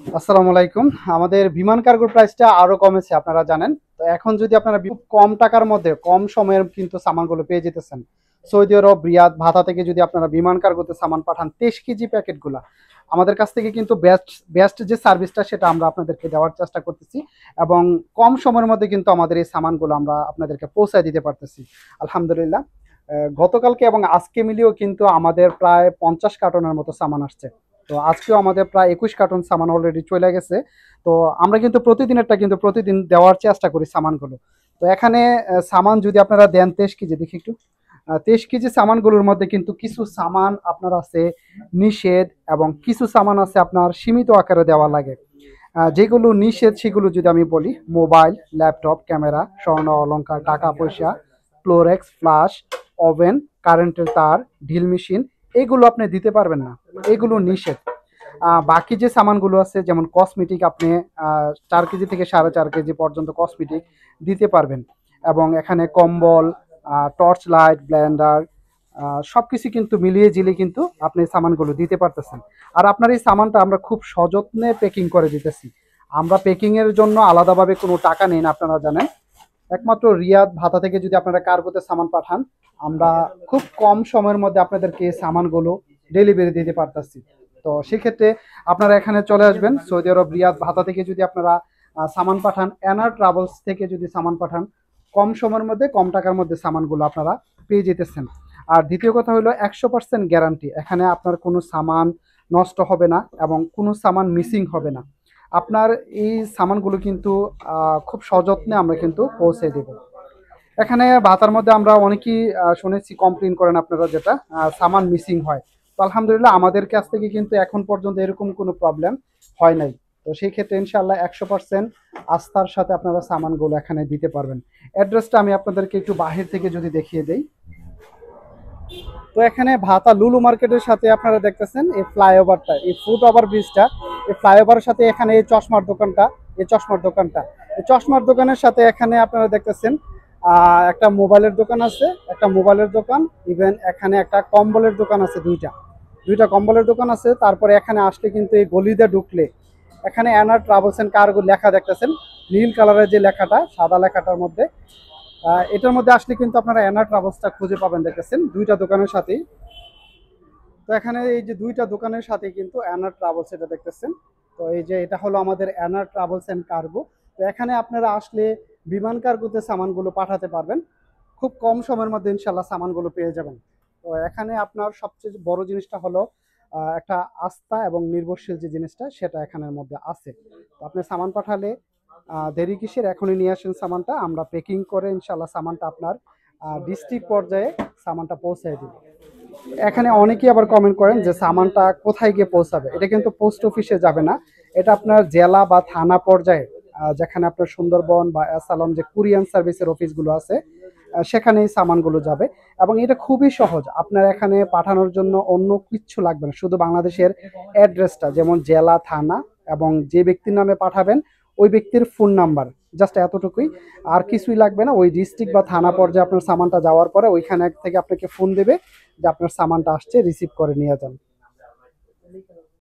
আসসালামু আলাইকুম। আমাদের বিমান কার্গোর প্রাইসটা আরো কমেছে আপনারা জানেন। তো এখন যদি আপনারা খুব কম টাকার মধ্যে কম সময়ের কিন্তু সামানগুলো পেয়ে যেতেছেন। সৌদি আরব রিয়াদ ভাতা থেকে যদি আপনারা বিমান কার্গোতে সামান পাঠান 23 কেজি প্যাকেটগুলা আমাদের কাছ থেকে কিন্তু বেস্ট বেস্ট যে সার্ভিসটা সেটা আমরা আপনাদেরকে দেওয়ার চেষ্টা করতেছি এবং কম সময়ের মধ্যে কিন্তু আমাদের এই সামানগুলো আমরা আপনাদেরকে পৌঁছায় দিতে পারতেছি আলহামদুলিল্লাহ। গতকালকে এবং আজকে মিলিয়েও কিন্তু আমাদের প্রায় 50 কার্টনের মতো সামান আসছে। তো আজকেও আমাদের প্রায় 21 কার্টন সামান অলরেডি চলে গেছে। তো আমরা কিন্তু প্রতিদিনেরটা কিন্তু প্রতিদিন দেওয়ার চেষ্টা করি সামানগুলো। তো এখানে সামান যদি আপনারা দেন 23 কেজি, দেখি একটু 23 কেজি সামানগুলোর মধ্যে কিন্তু কিছু সামান আপনার আছে নিষেধ এবং কিছু সামান আছে আপনার সীমিত আকারে দেওয়া লাগে। যেগুলো নিষেধ সেগুলো যদি আমি বলি, মোবাইল, ল্যাপটপ, ক্যামেরা, স্বর্ণ অলংকার, টাকা পয়সা, ক্লোরেক্স, ফ্লাশ, ওভেন, কারেন্টের তার, ড্রিল মেশিন, এগুলো আপনি দিতে পারবেন না, এগুলো নিষেধ। বাকি যে সামানগুলো আছে যেমন কসমেটিক, আপনি 4 কেজি থেকে 4.5 কেজি পর্যন্ত কসমেটিক দিতে পারবেন। এবং এখানে কম্বল, টর্চ লাইট, ব্লেন্ডার, সব কিছু কিন্তু মিলিয়ে ঝিলিয়ে কিন্তু আপনি সামানগুলো দিতে পারতেছেন। আর আপনার এই সামানটা আমরা খুব সযত্নে প্যাকিং করে দিতেছি। আমরা প্যাকিংয়ের জন্য আলাদাভাবে কোনো টাকা নেই না, আপনারা জানেন। একমাত্র রিয়াদ ভাতা থেকে যদি আপনারা কার্গোতে সামান পাঠান, আমরা খুব কম সময়ের মধ্যে আপনাদেরকে এই সামানগুলো ডেলিভারি দিতে পারতেছি। তো সেক্ষেত্রে আপনারা এখানে চলে আসবেন সৌদি আরব রিয়াদ ভাতা থেকে যদি আপনারা সামান পাঠান, এনার ট্রাভেলস থেকে যদি সামান পাঠান, কম সময়ের মধ্যে কম টাকার মধ্যে সামানগুলো আপনারা পেয়ে যেতেছেন। আর দ্বিতীয় কথা হলো 100% গ্যারান্টি, এখানে আপনার কোনো সামান নষ্ট হবে না এবং কোনো সামান মিসিং হবে না। আপনার এই সামানগুলো কিন্তু খুব সযত্নে আমরা কিন্তু পৌঁছে দেব। এখানে ভাতার মধ্যে আমরা অনেকেই শুনেছি কমপ্লেন করেন আপনারা, যেটা সামান মিসিং হয়। তো আলহামদুলিল্লাহ আমাদের কাছ থেকে কিন্তু এখন পর্যন্ত এরকম কোনো প্রবলেম হয় নাই। তো সেই ক্ষেত্রে ইনশাল্লাহ 100% আস্থার সাথে আপনারা সামানগুলো এখানে দিতে পারবেন। অ্যাড্রেসটা আমি আপনাদেরকে একটু বাহির থেকে যদি দেখিয়ে দেই। তো এখানে ভাতা লুলু মার্কেটের সাথে আপনারা দেখতেছেন এই ফ্লাইওভারটা, এই ফুট ওভার ব্রিজটা, এই ফ্লাইওভারের সাথে এখানে এই চশমার দোকানটা, এই চশমার দোকানটা, এই চশমার দোকানের সাথে এখানে আপনারা দেখতেছেন একটা মোবাইলের দোকান আছে, একটা মোবাইলের দোকান, ইভেন এখানে একটা কম্বলের দোকান আছে, দুইটা দুইটা কম্বলের দোকান আছে। তারপরে এখানে আসলে কিন্তু এই গলিতে ঢুকলে এখানে অ্যানার ট্রাভেলস এন্ড কার্গো লেখা দেখতেছেন, নীল কালারের যে লেখাটা, সাদা লেখাটার মধ্যে এটার মধ্যে আসলে কিন্তু আপনারা অ্যানা ট্রাভেলসটা খুঁজে পাবেন, দেখতেছেন দুইটা দোকানের সাথেই। তো এখানে এই যে দুইটা দোকানের সাথে কিন্তু অ্যানা ট্রাভেলস এটা দেখতেছেন। তো এই যে এটা হলো আমাদের অ্যানা ট্রাভেলস অ্যান্ড কার্গো। তো এখানে আপনারা আসলে বিমান কার্গোতে সামানগুলো পাঠাতে পারবেন, খুব কম সময়ের মধ্যে ইনশাল্লাহ সামানগুলো পেয়ে যাবেন। তো এখানে আপনার সবচেয়ে বড় জিনিসটা হলো একটা আস্থা এবং নির্ভরশীল যে জিনিসটা সেটা এখানের মধ্যে আছে। তো আপনি সামান পাঠালে দেরি কিসের, এখনই নিয়ে আসেন সামানটা, আমরা প্যাকিং করে ইনশাল্লাহ সামানটা আপনার ডিস্ট্রিক্ট পর্যায়ে সামানটা পৌঁছায় দিব। এখানে অনেকেই আবার কমেন্ট করেন যে সামানটা কোথায় গিয়ে পৌঁছাবে। এটা কিন্তু পোস্ট অফিসে যাবে না, এটা আপনার জেলা বা থানা পর্যায়ে, যেখানে আপনার সুন্দরবন বা অ্যাসালম যে কুরিয়ান সার্ভিসের অফিসগুলো আছে, সেখানে এই সামানগুলো যাবে। এবং এটা খুবই সহজ, আপনার এখানে পাঠানোর জন্য অন্য কিচ্ছু লাগবে না, শুধু বাংলাদেশের অ্যাড্রেসটা, যেমন জেলা, থানা এবং যে ব্যক্তির নামে পাঠাবেন ওই ব্যক্তির ফোন নাম্বার, জাস্ট এতটুকুই, আর কিছুই লাগবে না। ওই ডিস্ট্রিক্ট বা থানা পর্যায়ে আপনার সামানটা যাওয়ার পরে ওইখানে থেকে আপনাকে ফোন দেবে যে আপনার সামানটা আসছে, রিসিভ করে নিয়ে যান।